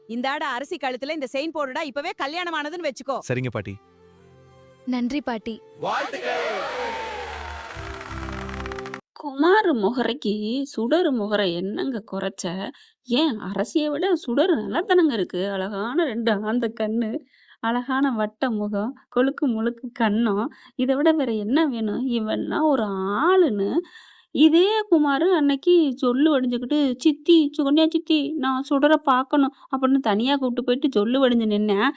இந்தாட அரிசி கழுத்துல இந்த செயின் போடுடா, இப்பவே கல்யாணம் ஆனதுன்னு வெச்சுக்கோ. சரிங்க பாட்டி. நன்றி பாட்டி. குமாரு முகரைக்கு சுடரு முகரை என்னங்க குறைச்ச? ஏன் அரசிய விட சுடரு நல்லாத்தானங்க இருக்கு. அழகான 2 ஆந்த கண்ணு, அழகான வட்ட முகம், கொழுக்கு முழுக்கு கன்னம். இத விட வேற என்ன வேணும்? இவன்லாம் ஒரு ஆளுன்னு இதே குமாரு அன்னைக்கு ஜொல்லு வடிஞ்சுக்கிட்டு, "சித்தி, சுகன்யா சித்தி நான் சுடர பார்க்கணும்" அப்படின்னு தனியா கூப்பிட்டு போயிட்டு ஜொல்லு வடிஞ்சு நின்னேன்.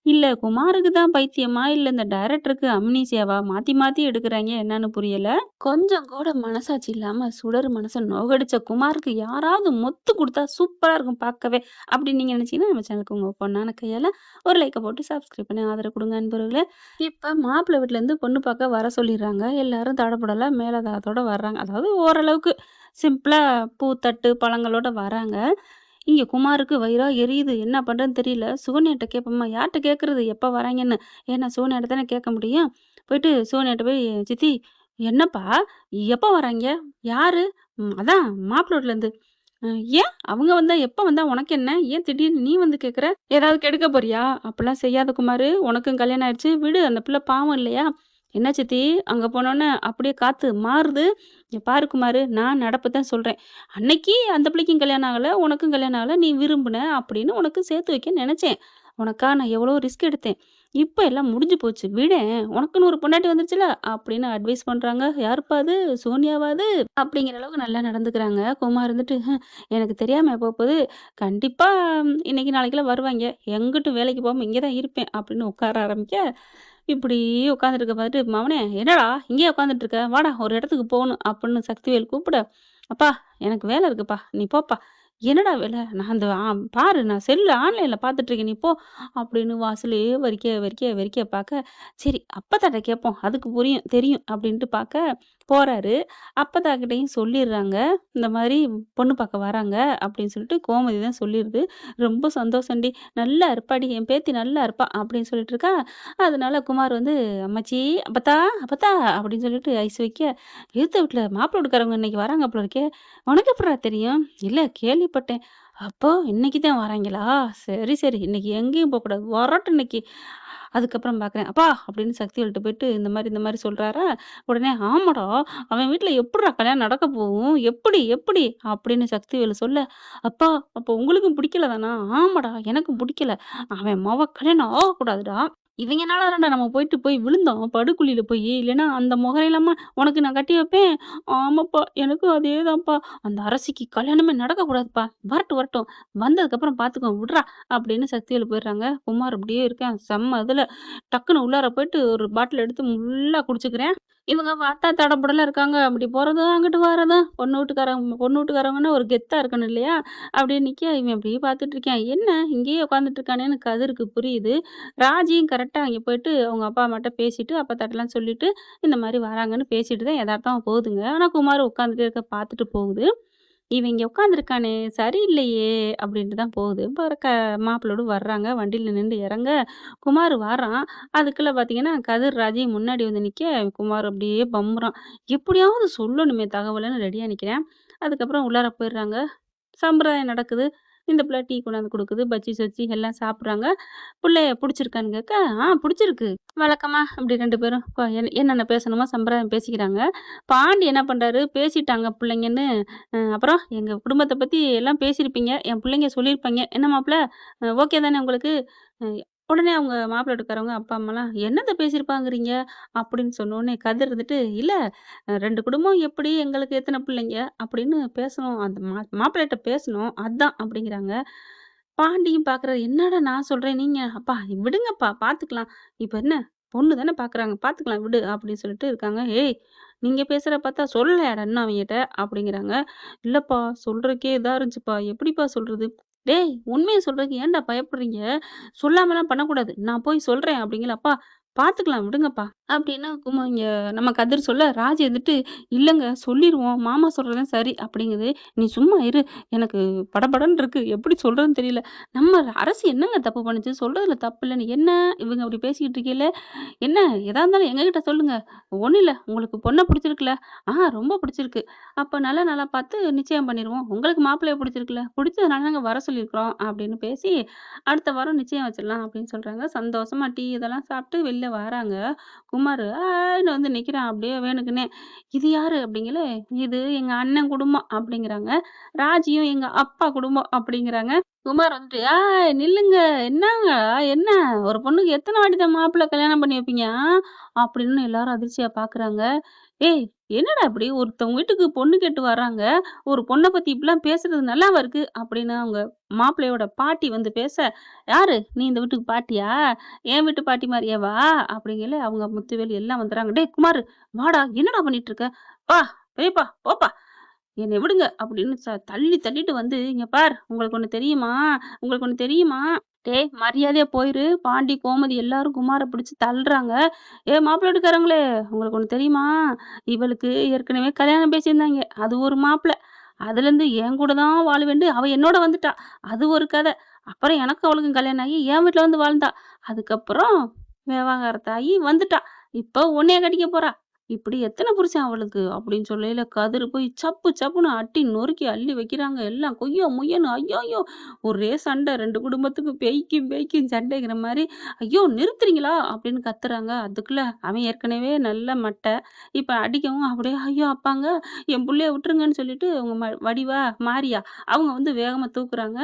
இல்ல குமாருக்கு தான் பைத்தியமா? இல்ல இந்த டைரக்டருக்கு அம்னீசியாவா? மாத்தி மாத்தி எடுக்குறாய்ங்க என்னன்னு புரியல. கொஞ்சம் கூட மனசாட்சி இல்லாம சுடர் மனச நோகடிச்ச குமாருக்கு யாராவது மொத்து குடுத்தா சூப்பரா இருக்கும் பார்க்கவே. அப்படி நீங்க நினைச்சீங்கன்னா நம்ம சேனலுக்கு உங்க பொண்ணான கையால ஒரு லைக்க போட்டு சப்ஸ்கிரைப் பண்ணி ஆதரவு குடுங்க அன்பர்களே. இப்ப மாப்பிள்ளை வீட்லேருந்து பொண்ணு பார்க்க வர சொல்லிடுறாங்க. எல்லாரும் தடபுடலா மேளதாளத்தோட வர்றாங்க. அதாவது ஓரளவுக்கு சிம்பிளா பூ, தட்டு, பழங்களோட வராங்க. இங்க குமாருக்கு வயிறா எரியுது. என்ன பண்றதுன்னு தெரியல. சுகன்யாட்ட கேட்போமா, யார்ட்ட கேட்கறது எப்ப வராங்கன்னு? ஏன்னா சுகன்யாட்ட தானே கேட்க முடியும். போயிட்டு சுகன்யாட்ட போய், "சித்தி என்னப்பா? எப்ப வராய்ங்க? யாரு?" அதான் மாப்பிள்ளை வீட்லேருந்து." ஏன்? அவங்க வந்தா எப்ப வந்தா உனக்கு என்ன? ஏன் திடீர்னு நீ வந்து கேட்குற? ஏதாவது கெடுக்க போறியா? அப்படிலாம் செய்யாத குமாரு. உனக்கும் கல்யாணம் ஆயிடுச்சு. விடு அந்த பிள்ளை பாவம் இல்லையா? என்ன சித்தி? அங்க போனோனே அப்படியே காத்து மாறுது. இங்க பாரு குமாரு, நான் நடப்பு தான் சொல்றேன். அன்னைக்கு அந்த பிள்ளைக்கும் கல்யாணம் ஆகல, உனக்கும் கல்யாணம் ஆகல. நீ விரும்புன அப்படின்னு உனக்கு சேர்த்து வைக்க நெனச்சேன். உனக்கா நான் எவ்வளோ ரிஸ்க் எடுத்தேன். இப்ப எல்லாம் முடிஞ்சு போச்சு. விடேன். உனக்குன்னு ஒரு பொண்டாட்டி வந்துருச்சுல அப்படின்னு அட்வைஸ் பண்றாங்க. யாருப்பா அது? சோனியாவா அது? அப்படிங்கிற அளவுக்கு நல்லா நடந்துக்கிறாங்க. குமார் இருந்துட்டு, எனக்கு தெரியாம போகுது. கண்டிப்பா இன்னைக்கு நாளைக்குலாம் வருவாய்ங்க. எங்கிட்டும் வேலைக்கு போகாம இங்க தான் இருப்பேன்" அப்படின்னு உட்கார ஆரம்பிக்க, இப்படி உட்காந்துட்டு இருக்க பார்த்துட்டு, "மவனே என்னடா இங்கேயே உட்காந்துட்டு இருக்க? வாடா ஒரு இடத்துக்கு போகணும்" அப்படின்னு சக்திவேல் கூப்பிட, "அப்பா எனக்கு வேலை இருக்குப்பா, நீ போப்பா." "என்னடா வேலை?" "நான் அந்த பாரு நான் செல்லுல ஆன்லைன்ல பார்த்துட்டு இருக்கேன், நீ போ" அப்படின்னு வாசலையே வெறிக்க பார்க்க, சரி அப்பத்தாட்ட கேட்போம், அதுக்கு புரியும் தெரியும் அப்படின்ட்டு பார்க்க போறாரு. அப்பத்தாகிட்டயும் சொல்லிடுறாங்க, இந்த மாதிரி பொண்ணு பார்க்க வராங்க அப்படின்னு சொல்லிட்டு கோமதி தான் சொல்லிருது. ரொம்ப சந்தோஷம்டி, நல்லா இருப்பாடி, என் பேத்தி நல்லா இருப்பா அப்படின்னு சொல்லிட்டு இருக்கா. அதனால குமார் வந்து, "அம்மாச்சி, அப்பத்தா, அப்பத்தா" அப்படின்னு சொல்லிட்டு ஐஸ் வைக்க, "எதுத்த வீட்ல மாப்பிள்ளை வீட்டுக்காரவங்க இன்னைக்கு வராங்க போல இருக்கே, உனக்கு எப்புட்றா தெரியும்?" "இல்ல கேள்விப்பட்டேன்." "அப்போ இன்னைக்கு தான் வராங்களா? சரி, சரி. இன்னைக்கு எங்கேயும் போக்கூடாது. வரட்டும் இன்னைக்கு." அதுக்கப்புறம் பார்க்குறேன், "அப்பா" அப்படின்னு சக்திவேல்ட்ட போயிட்டு இந்த மாரி சொல்றாரா, உடனே, "ஆமாடா, அவன் வீட்ல எப்புட்றா கல்யாணம் நடக்க போகும்? எப்படி? எப்படி?" அப்படின்னு சக்திவேலு சொல்ல, "அப்பா அப்போ உங்களுக்கும் பிடிக்கல தானா?" "ஆமாடா, எனக்கும் பிடிக்கல. அவன் மொவ கல்யாணம் ஆகக்கூடாதுடா. இவங்கனால தானடா நம்ம போய் விழுந்தோம் படுகுழியில போயி. இல்லைன்னா அந்த மொகரையிலாமா உனக்கு நான் கட்டி வைப்பேன்." "ஆமாப்பா, எனக்கும் அதேதான்ப்பா. அந்த அரசிக்கு கல்யாணமே நடக்கக்கூடாதுப்பா. வரட்டும், வரட்டும். வந்ததுக்கப்புறம் பார்த்துக்குவோம் விட்றா" அப்படின்னு சக்திவேலு போயிடுறாங்க. குமார் அப்படியே இருக்கேன். செம்ம இதுல டக்குனு உள்ளார போயிட்டு ஒரு பாட்டில் எடுத்து ஃபுல்லா குடிச்சுக்கிறேன். இவங்க பார்த்தா தடபுடலா இருக்காங்க. அப்படி போறதும், அங்கிட்டு வரதும். பொண்ணு வீட்டுக்காரங்கன்னா ஒரு கெத்தா இருக்கணும் இல்லையா? அப்படியே நிக்க, இவன் அப்படியே பார்த்துட்டு இருக்கான். என்ன இங்கேயே உட்காந்துட்டு இருக்கானேன்னு கதிருக்கு புரியுது. ராஜியும் கரெக்ட்டா அங்கே போயிட்டு அவங்க அப்பா அம்மாட்ட பேசிட்டு, அப்பத்தாட்டலாம் சொல்லிட்டு, இந்த மாரி வராங்கன்னு பேசிட்டு தான் எதார்த்தமா போகுதுங்க. ஆனா குமார் உட்காந்துட்டே இருக்க பார்த்துட்டு போகுது. இவன் இங்க உட்காந்துருக்கானே! சரியில்லையே! அப்டின்ட்டு தான் போகுது. மாப்பிளோடு வர்றாங்க. வண்டியில நின்டு இறங்க, குமார் வாரான். அதுக்குள்ள பார்த்தீங்கன்னா, கதிர், ராஜி முன்னாடி வந்து நிக்க, குமார் அப்டியே பம்முறான். எப்படியாவது சொல்லணுமே தகவலுன்னு ரெடியா நிக்கிறேன். அதுக்கப்புறம் உள்ளார போயிடுறாங்க. சம்பிரதாயம் நடக்குது. இந்த பிள்ளை டீ கொண்டாந்து குடுக்குது. பஜ்ஜி, சொஜ்ஜி எல்லாம் சாப்பிடுறாங்க. புள்ளைய புடிச்சிருக்கான்னு கேட்க, புடிச்சிருக்கு." வழக்கமா அப்படி 2 பேரும் என்னென்ன பேசணுமோ சம்பிரதாயம் பேசிக்கிறாங்க. பாண்டி என்ன பண்றாரு, பேசிட்டாங்க புள்ளைங்கன்னு, அப்புறம் எங்க குடும்பத்த பத்தி எல்லாம் பேசியிருப்பீங்க. என் புள்ளைங்க சொல்லியிருப்பாய்ங்க. என்ன மாப்பிள ஓகே தானே உங்களுக்கு? அ உடனே அவங்க மாப்பிள வீட்டுக்காரவங்க, அப்பா, அம்மாலாம் "என்னத்த பேசியிருப்பாங்கிறீங்க?" அப்படின்னு சொன்னோனே கதிர் இருந்துட்டு, "இல்ல 2 குடும்பம் எப்படி, எங்களுக்கு எத்தன பிள்ளைங்க அப்படின்னு பேசணும். அந்த மாப்பிள்ளைட்ட பேசணும். அதான்" அப்படிங்கிறாங்க. பாண்டியும் பார்க்குறாரு. "என்னடா நான் சொல்றேன், நீங்க அப்பா விடுங்கப்பா பார்த்துக்கலாம். இப்ப என்ன பொண்ணு தானே பார்க்குறாங்க. பார்த்துக்கலாம் விடு" அப்படின்னு சொல்லிட்டு இருக்காங்க. "ஏய் நீங்க பேசுறத பார்த்தா சொல்லலையாடா இன்னும் அவங்ககிட்ட?" அப்படிங்கிறாங்க. "இல்லப்பா சொல்றதுக்கே இதா இருந்துச்சுப்பா. எப்படிப்பா சொல்றது?" "டேய் உண்மைய சொல்றதுக்கு ஏன்டா பயப்படுறீங்க? சொல்லாமலாம் பண்ணக்கூடாது. நான் போய் சொல்றேன்" அப்படிங்கல. "அப்பா பார்த்துக்கலாம் விடுங்கப்பா. அப்படின்னு இங்க நம்ம கதிர் சொல்ல, ராஜி வந்துட்டு, "இல்லங்க சொல்லிருவோம். மாமா சொல்றது தான் சரி" அப்படிங்குது. "நீ சும்மா இரு. எனக்கு படபடன்னு இருக்கு. எப்படி சொல்றதுன்னு தெரியல. நம்ம அரசு என்னங்க தப்பு பண்ணுச்சு? சொல்றதுல தப்பு இல்ல. நீ என்ன இவங்க அப்படி பேசிக்கிட்டு இருக்கையில, என்ன எதா இருந்தாலும் எங்ககிட்ட சொல்லுங்க. ஒண்ணும் இல்ல. உங்களுக்கு பொண்ண புடிச்சிருக்குல்ல? ரொம்ப புடிச்சிருக்கு. அப்ப நல்ல நாளா பார்த்து நிச்சயம் பண்ணிருவோம். உங்களுக்கு மாப்பிள்ளைய புடிச்சிருக்குல்ல? புடிச்சதுனால தாங்க வர சொல்லியிருக்கிறோம்" அப்படின்னு பேசி, அடுத்த வாரம் நிச்சயம் வச்சிடலாம் அப்படின்னு சொல்றாங்க. சந்தோஷமா டீ இதெல்லாம் சாப்பிட்டு வெளில வராங்க. குமாரு ஆன்னு வந்து நிக்கிறான் அப்படியே வேணுக்குன்னே. "இது யாரு?" அப்படிங்கல. "இது எங்க அண்ணன் குடும்பம்" அப்படிங்கிறாங்க. ராஜியும் "எங்க அப்பா குடும்பம்" அப்படிங்கிறாங்க. குமார் வந்துட்டு, நில்லுங்க. என்னங்க? என்ன? ஒரு பொண்ணுக்கு எத்தன வாட்டி தான் மாப்பிள்ளை கல்யாணம் பண்ணி வைப்பீங்க? அப்படின்னு எல்லாரும் அதிர்ச்சியா பார்க்குறாங்க. "ஏய்! என்னடா இப்படி? ஒருத்தவங்க வீட்டுக்கு பொண்ணு கேட்டு வர்றாங்க. ஒரு பொண்ண பத்தி இப்படிலாம் பேசுறது நல்லாவா இருக்கு?" அப்படின்னு அவங்க மாப்பிள்ளையோட பாட்டி வந்து பேச, "யாரு? நீ இந்த வீட்டுக்கு பாட்டியா? என் வீட்டு பாட்டி மாரியாவா?" அப்படிங்கல அவங்க முத்துவேலு எல்லாம் வந்துர்றாங்க. "டேய் குமாரு! வாடா! என்னடா பண்ணிட்டு இருக்க? வா! பெரியப்பா போப்பா! என்னைய விடுங்க" அப்படின்னு தள்ளி தள்ளிட்டு வந்து, "இங்க பார்! உங்களுக்கு ஒண்ணு தெரியுமா? உங்களுக்கு ஒண்ணு தெரியுமா? டேய் மரியாதையா போயிரு." பாண்டி, கோமதி எல்லாரும் குமார பிடிச்சு தள்ளுறாங்க. மாப்பிள்ளை வீட்டுக்காரங்களே! உங்களுக்கு ஒண்ணு தெரியுமா? இவளுக்கு ஏற்கனவே கல்யாணம் பேசியிருந்தாய்ங்க. அது ஒரு மாப்பிள. அதுலேருந்து என் கூட தான் வாழுவேன்டு அவ என்னோட வந்துட்டா. அது ஒரு கத. அப்புறம் எனக்கும் அவளுக்கும் கல்யாணம் ஆகி என் வீட்ல வந்து வாழ்ந்தா. அதுக்கப்புறம் விவாகரத்தாகி வந்துட்டா. இப்போ உன்னைய கட்டிக்க போறா. இப்படி எத்தன புருஷன் அவளுக்கு? அப்படின்னு சொல்லையில கதிரு போய் சப்பு சப்புன்னு அடி நொறுக்கி அள்ளி வைக்கிறாங்க. எல்லாம் கொய்யோ முய்யோன்னு ஐய்யய்யோ! ஒரே சண்டை 2 குடும்பத்துக்கும் பேய்க்கும் பேய்க்கும் சண்டைங்கிற மாரி, "ஐயோ! நிறுத்துறீங்களா?" அப்படின்னு கத்துறாங்க. அதுக்குள்ள அவன் ஏற்கனவே நல்ல மட்டை. இப்ப அடிக்கவும் அப்படியே, "ஐயோ! அப்பாங்க என் புள்ளைய விட்டுருங்கன்னு" சொல்லிட்டு அவங்க வடிவா, மாரியா அவங்க வந்து வேகமா தூக்குறாங்க.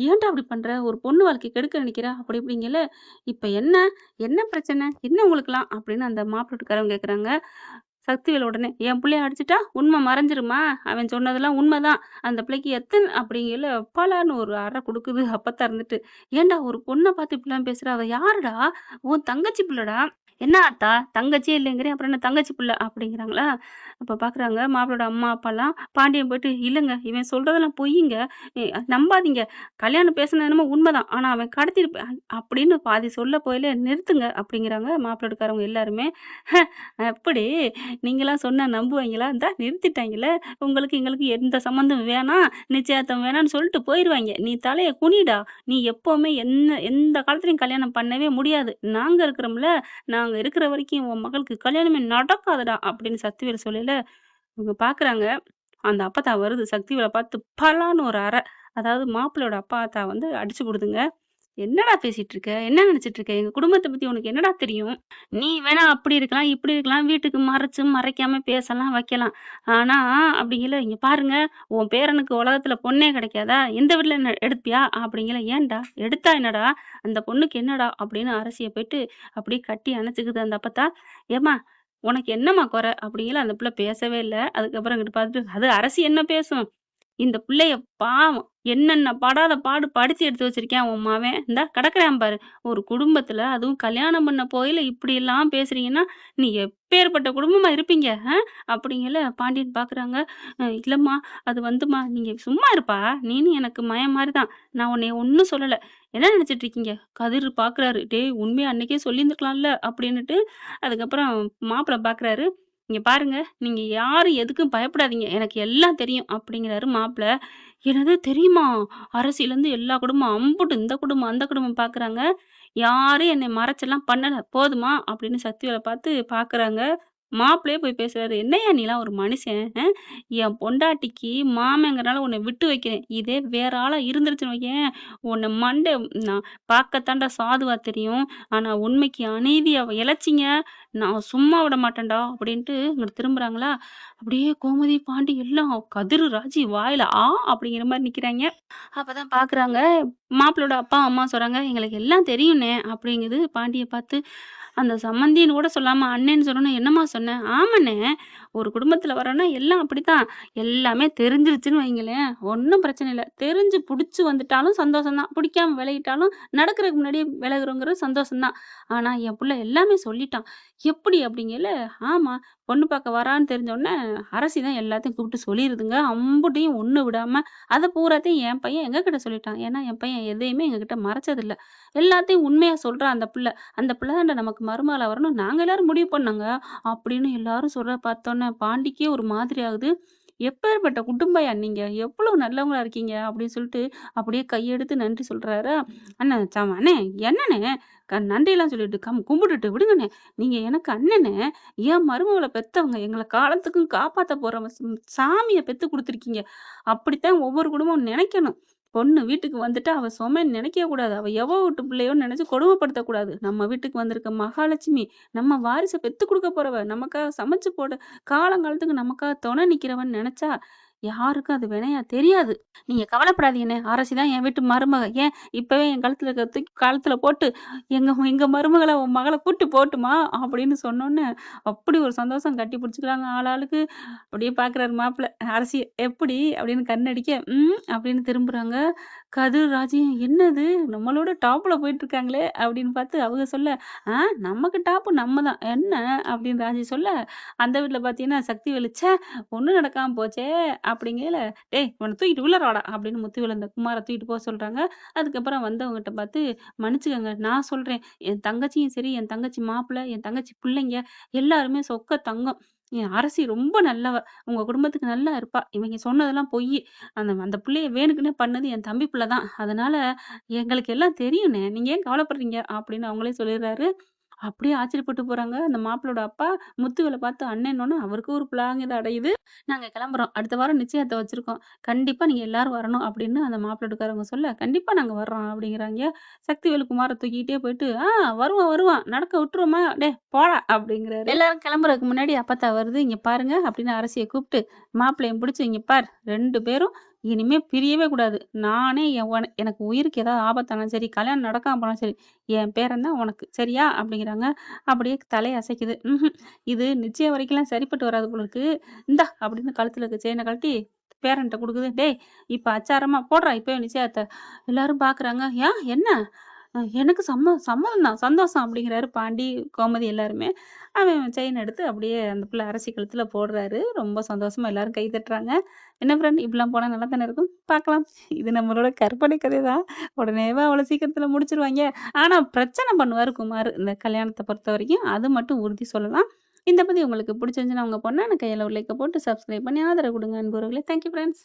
"ஏன்டா அப்படி பண்ற? ஒரு பொண்ணு வாழ்க்கைய கெடுக்க நினைக்கிற?" அப்படி இப்படிங்கல. "இப்ப என்ன? என்ன பிரச்சனை? என்ன உங்களுக்கெல்லாம்?" அப்படின்னு அந்த மாப்பிள்ளை வீட்டுக்காரவங்க கேட்குறாங்க. சக்திவேல் உடனே, "என் புள்ளைய அடிச்சுட்டா உண்மை மறைஞ்சிருமா? அவன் சொன்னதெல்லாம் உண்மைதான். அந்த பிள்ளைக்கு அப்படிங்கையில பலான்னு ஒரு அறை குடுக்குது அப்பத்தா இருந்துட்டு. "ஏன்டா ஒரு பொண்ண பார்த்து இப்படிலாம் பேசுற? அவ யாருடா? உன் தங்கச்சி புள்ளடா." "என்ன ஆத்தா? தங்கச்சியே இல்லைங்கிறேன். அப்புறம் என்ன தங்கச்சி புள்ள?" அப்படிங்கிறாங்களா. அப்ப பார்க்குறாங்க மாப்பிளையோட அம்மா, அப்பாலாம். பாண்டியன் போயிட்டு, "இல்லங்க, இவன் சொல்றதெல்லாம் பொய்யுங்க. நம்பாதீங்க. கல்யாணம் பேசுனது என்னமோ உண்மைதான். ஆனா அவன் கடத்திட்டு அப்படின்னு பாதி சொல்ல போயில, "நிறுத்துங்க" அப்படிங்கிறாங்க மாப்பிள்ளை வீட்டுக்காரவங்க எல்லாருமே. "அப்படி நீங்கலாம் சொன்னா நம்புவாய்ங்களா? இந்தா நிறுத்திட்டாய்ங்கல்ல. உங்களுக்கு எங்களுக்கு எந்த சம்மந்தமும் வேணாம், நிச்சயார்த்தம் வேணாம்னு சொல்லிட்டு போயிருவாய்ங்க. நீ தலைய குனிடா. நீ எப்பவுமே எந்த காலத்துலயும் கல்யாணம் பண்ணவே முடியாது. நாங்க இருக்கிறோம்ல, நாங்க இருக்கிற வரைக்கும் உன் மகளுக்கு கல்யாணமே நடக்காதுடா" அப்படின்னு சக்திவேல் சொல்லையில, இவங்க பார்க்குறாங்க. அந்த அப்பத்தா வருது. சக்திவேல பார்த்து பலான்னு ஒரு அறை. அதாவது மாப்பிள்ளையோட அப்பாத்தா வந்து அடிச்சு புடுதுங்க. "என்னடா பேசிட்டு இருக்க? என்ன நினைச்சிட்டு இருக்க? எங்க குடும்பத்த பத்தி உனக்கு என்னடா தெரியும்? நீ வேணா அப்படி இருக்கலாம், இப்படி இருக்கலாம். வீட்டுக்கு மறைச்சு, மறைக்காம பேசலாம், வைக்கலாம். ஆனா" அப்படிங்கல, "இங்க பாருங்க, உன் பேரனுக்கு உலகத்துல பொண்ணே கிடைக்காதா? எந்த வீட்ல என்ன எடுப்பியா?" அப்படிங்கல. "ஏன்டா? எடுத்தா என்னடா? அந்த பொண்ணுக்கு என்னடா?" அப்படின்னு அரசிய போயிட்டு அப்படியே கட்டி அணைச்சுக்குது அந்த அப்பத்தா. "ஏம்மா உனக்கு என்னம்மா குறை?" அப்படிங்கல. அந்த புள்ள பேசவே இல்ல. அதுக்கப்புறம் இங்கிட்டு பார்த்துட்டு, "அது அரசி என்ன பேசும்? இந்த புள்ளைய பாவம் என்னென்ன படாத பாடு படுத்தி எடுத்து வச்சிருக்கான் உன் மவன். இந்தா கிடக்குறான் பாரு. ஒரு குடும்பத்துல அதுவும் கல்யாணம் பண்ண போயில இப்படியெல்லாம் பேசுறீங்கன்னா, நீ எப்பேர்ப்பட்ட குடும்பமா இருப்பீங்க? அப்படிங்கல பாண்டியன் பார்க்குறாங்க. இல்லம்மா, அது வந்தும்மா நீங்க சும்மா இருப்பா. நீனும் எனக்கு மயன் மாரி தான். நான் உன்னைய ஒண்ணும் சொல்லல. என்ன நினைச்சிட்டு இருக்கீங்க?" கதிர் பார்க்குறாரு. "டேய் உண்மைய அன்னைக்கே சொல்லியிருந்துருக்கலாம்ல" அப்படின்னுட்டு. அதுக்கப்புறம் மாப்பிள பார்க்குறாரு. "இங்க பாருங்க, நீங்க யாரும் எதுக்கும் பயப்படாதீங்க. எனக்கு எல்லாம் தெரியும்" அப்படிங்கிறாரு மாப்பிள. "என்னது தெரியுமா? அரசியலேருந்து எல்லா குடும்பம் அம்புட்டு இந்த குடும்பம், அந்த குடும்பம் பார்க்குறாங்க. யாரும் என்னை மறைச்செல்லாம் பண்ணல. போதுமா?" அப்படின்னு சக்திவேல பார்த்து பார்க்குறாங்க. மாப்பிள்ளையே போய் பேசுறாரு. "என்னய்யா நீலாம் ஒரு மனுஷன்? என் பொண்டாட்டிக்கு மாமங்கிறனால உன்னை விட்டு வைக்கிறேன். இதே வேற ஆளா இருந்துருச்சுன்னு வையேன், உன்னை நான் பார்க்கத்தான்டா சாதுவா தெரியும். ஆனா உண்மைக்கு அநீதியா இழைச்சீங்க, நான் சும்மா விட மாட்டேன்டா" அப்படின்ட்டு இங்கிட்டு திரும்புறாங்களா. அப்படியே கோமதி, பாண்டி எல்லாம் கதிரு, ராஜி வாயில அப்படிங்கிற மாரி நிக்கிறாய்ங்க. அப்பதான் பார்க்குறாங்க, மாப்பிளையோட அப்பா, அம்மா சொல்றாங்க, "எங்களுக்கு எல்லாம் தெரியும்ண்ணே" அப்படிங்குது பாண்டிய பார்த்து. அந்த சம்மந்தின்னு கூட சொல்லாம அண்ணேன்னு சொன்னோனே, "என்னம்மா சொன்ன?" "ஆமாண்ணே, ஒரு குடும்பத்துல வரோம்னா எல்லாம் அப்படித்தான். எல்லாமே தெரிஞ்சிருச்சுன்னு வைங்களேன், ஒண்ணும் பிரச்சனை இல்ல. தெரிஞ்சு புடிச்சு வந்துட்டாலும் சந்தோஷம் தான். புடிக்காம விலகிட்டாலும் நடக்கிறதுக்கு முன்னாடியே விலகுறோங்கிறது சந்தோஷம் தான். ஆனா என் புள்ள எல்லாமே சொல்லிட்டான். எப்படி அப்படிங்கையில, ஆமா பொண்ணு பார்க்க வரான்னு தெரிஞ்சோனே, அரசி தான் எல்லாத்தையும் கூப்பிட்டு சொல்லிருதுங்க. அம்புட்டையும் ஒண்ணு விடாம, அத பூராத்தையும் என் பையன் எங்ககிட்ட சொல்லிட்டான். ஏன்னா, என் பையன் எதையுமே எங்ககிட்ட மறைச்சதில்ல. எல்லாத்தையும் உண்மையா சொல்றான் அந்த புள்ள. அந்த புள்ள தான்டா நமக்கு மருமகளா வரணும். நாங்க எல்லாரும் முடிவு பண்ணோங்க. அப்படின்னு எல்லாரும் சொல்றத பார்த்தோன்னே, பாண்டிக்கே ஒரு மாதிரி ஆகுது. "எப்பேர்ப்பட்ட குடும்பம்யா நீங்க? எவ்வளவு நல்லவங்களா இருக்கீங்க?" அப்படின்னு சொல்லிட்டு, அப்படியே கையெடுத்து நன்றி சொல்றாரா. "அண்ணே அண்ணே என்னண்ணே நன்றியெல்லாம் சொல்லிட்டு கும்பிட்டுட்டு விடுங்கண்ணே. நீங்க எனக்கு அண்ணனே. என் மருமகள பெத்தவங்க. எங்கள காலத்துக்கும் காப்பாத்த போறவங்க. சாமிய பெத்து குடுத்துருக்கீங்க." அப்படித்தான் ஒவ்வொரு குடும்பமும் நெனைக்கணும். பொண்ணு வீட்டுக்கு வந்துட்டா அவ சுமைன்னு நினைக்கவே கூடாது. அவ எவ வீட்டு பிள்ளையோன்னு நினைச்சு கொடுமைப்படுத்தக் கூடாது. நம்ம வீட்டுக்கு வந்திருக்க மகாலட்சுமி, நம்ம வாரிச பெத்து குடுக்க போறவ, நமக்காக சமைச்சு போட காலங்காலத்துக்கு நமக்காக துணை நிக்கிறவன்னு நெனச்சா, யாருக்கும் அது வினையா தெரியாது. நீங்க கவலைப்படாதீங்கண்ணே. அரசி தான் என் வீட்டு மருமக. ஏன் இப்பவே என் கழுத்துல இருக்கிறத தூக்கி கழுத்துல போட்டு, எங்க எங்க மருமகள உன் மகள கூட்டி போகட்டுமா? அப்படின்னு சொன்னோனே, அப்படி ஒரு சந்தோஷம் கட்டி பிடிச்சுக்கிறாங்க ஆளாளுக்கு. அப்படியே பார்க்குறாரு மாப்பிள. அரசிய எப்படி அப்படின்னு கண்ணடிக்க, அப்படின்னு திரும்புறாங்க. கதிர், ராஜியும் என்னது நம்மளோட டாப்ல போயிட்டுருக்காங்களே அப்படின்னு பார்த்து அவங்க சொல்ல, ஆ நமக்கு டாப்பு நம்ம தான். என்ன அப்படின்னு ராஜி சொல்ல, அந்த வீட்ல பார்த்தீங்கன்னா சக்திவேலு, ச்சே ஒண்ணும் நடக்காம போச்சே அப்படிங்கையில, டேய் இவன தூக்கிட்டு உள்ளார வாடா அப்படின்னு முத்துவேலு அந்த குமார தூக்கிட்டு போக சொல்றாங்க. அதுக்கப்புறம் வந்தவங்ககிட்ட பார்த்து, மன்னிச்சுக்கங்க நான் சொல்றேன். என் தங்கச்சியும் சரி, என் தங்கச்சி மாப்பிள, என் தங்கச்சி பிள்ளைங்க எல்லாருமே சொக்க தங்கம். என் அரசி ரொம்ப நல்லவ. உங்க குடும்பத்துக்கு நல்லா இருப்பா. இவங்க சொன்னதெல்லாம் பொய்யி. அந்த அந்த புள்ளைய வேணுக்குன்னே பண்ணது என் தம்பி புள்ள தான். அதனால எங்களுக்கு எல்லாம் தெரியும்ண்ணே. நீங்க ஏன் கவலைப்படுறீங்க? அப்படின்னு அவங்களே சொல்லிடுறாரு. அப்படியே ஆச்சரியப்பட்டு போறாங்க. அந்த மாப்பிளோட அப்பா முத்துவேல பார்த்து அண்ணேன்னோனே அவருக்கு ஒரு புளாங்குது அடையுது. நாங்க கிளம்புறோம். அடுத்த வாரம் நிச்சயத்த வச்சிருக்கோம். கண்டிப்பா நீங்க எல்லாரும் வரணும் அப்படின்னு அந்த மாப்பிள்ளை வீட்டுக்காரவங்க சொல்ல, கண்டிப்பா நாங்க வர்றோம் அப்படிங்கிறாய்ங்க. சக்திவேலு குமார தூக்கிட்டே போயிட்டு, வருவான் வருவான். நடக்க விட்டுருவோமா? டேய் போடா அப்படிங்கிறாரு. எல்லாரும் கிளம்புறதுக்கு முன்னாடி அப்பத்தா வருது. இங்க பாருங்க அப்படின்னு அரசிய கூப்பிட்டு, மாப்பிள்ளைய புடிச்சு இங்க பார் 2 பேரும் இனிமே பிரியவே கூடாது. நானே எனக்கு உயிருக்கு ஏதாவது ஆபத்தானாலும் சரி, கல்யாணம் நடக்காம போனாலும் சரி, என் பேரன் தான் உனக்கு. சரியா? அப்படிங்கிறாங்க. அப்படியே தலைய அசைக்குது. இது நிச்சயம் வரைக்கும்லாம் சரிப்பட்டு வராது போல இருக்கு. இந்தா அப்படின்னு கழுத்துல இருக்க செயின கழட்டி பேரன்ட்ட குடுக்குது. டேய் இப்ப அச்சாரமா போடுறா இப்பவே நிச்சயத்த. எல்லாரும் பார்க்குறாங்க. ஏன் என்ன? எனக்கு சம்மதம் தான். சந்தோஷம் அப்படிங்கிறாரு பாண்டி, கோமதி எல்லாருமே. அவன் செயின் எடுத்து அப்படியே அந்த பிள்ளை அரசி கழுத்துல போடுறாரு. ரொம்ப சந்தோஷமா எல்லாரும் கை தட்டுறாங்க. என்ன ஃப்ரெண்ட் இப்படிலாம் போனா நல்லா தானே இருக்கும். பார்க்கலாம். இது நம்மளோட கற்பனை கதை தான். உடனேவா அவ்வளோ சீக்கிரத்துல முடிச்சுருவாய்ங்க. ஆனா பிரச்சனை பண்ணுவாரு குமாரு. இந்த கல்யாணத்த பொறுத்தவரைக்கும். அது மட்டும் உறுதி சொல்லலாம். இந்த பதிவு உங்களுக்கு பிடிச்சிருந்துச்சுன்னா உங்க பொண்ணான கையில ஒரு லைக்க போட்டு சப்ஸ்கிரைப் பண்ணி ஆதரவு குடுங்க அன்புறவுகளே. Thank you friends.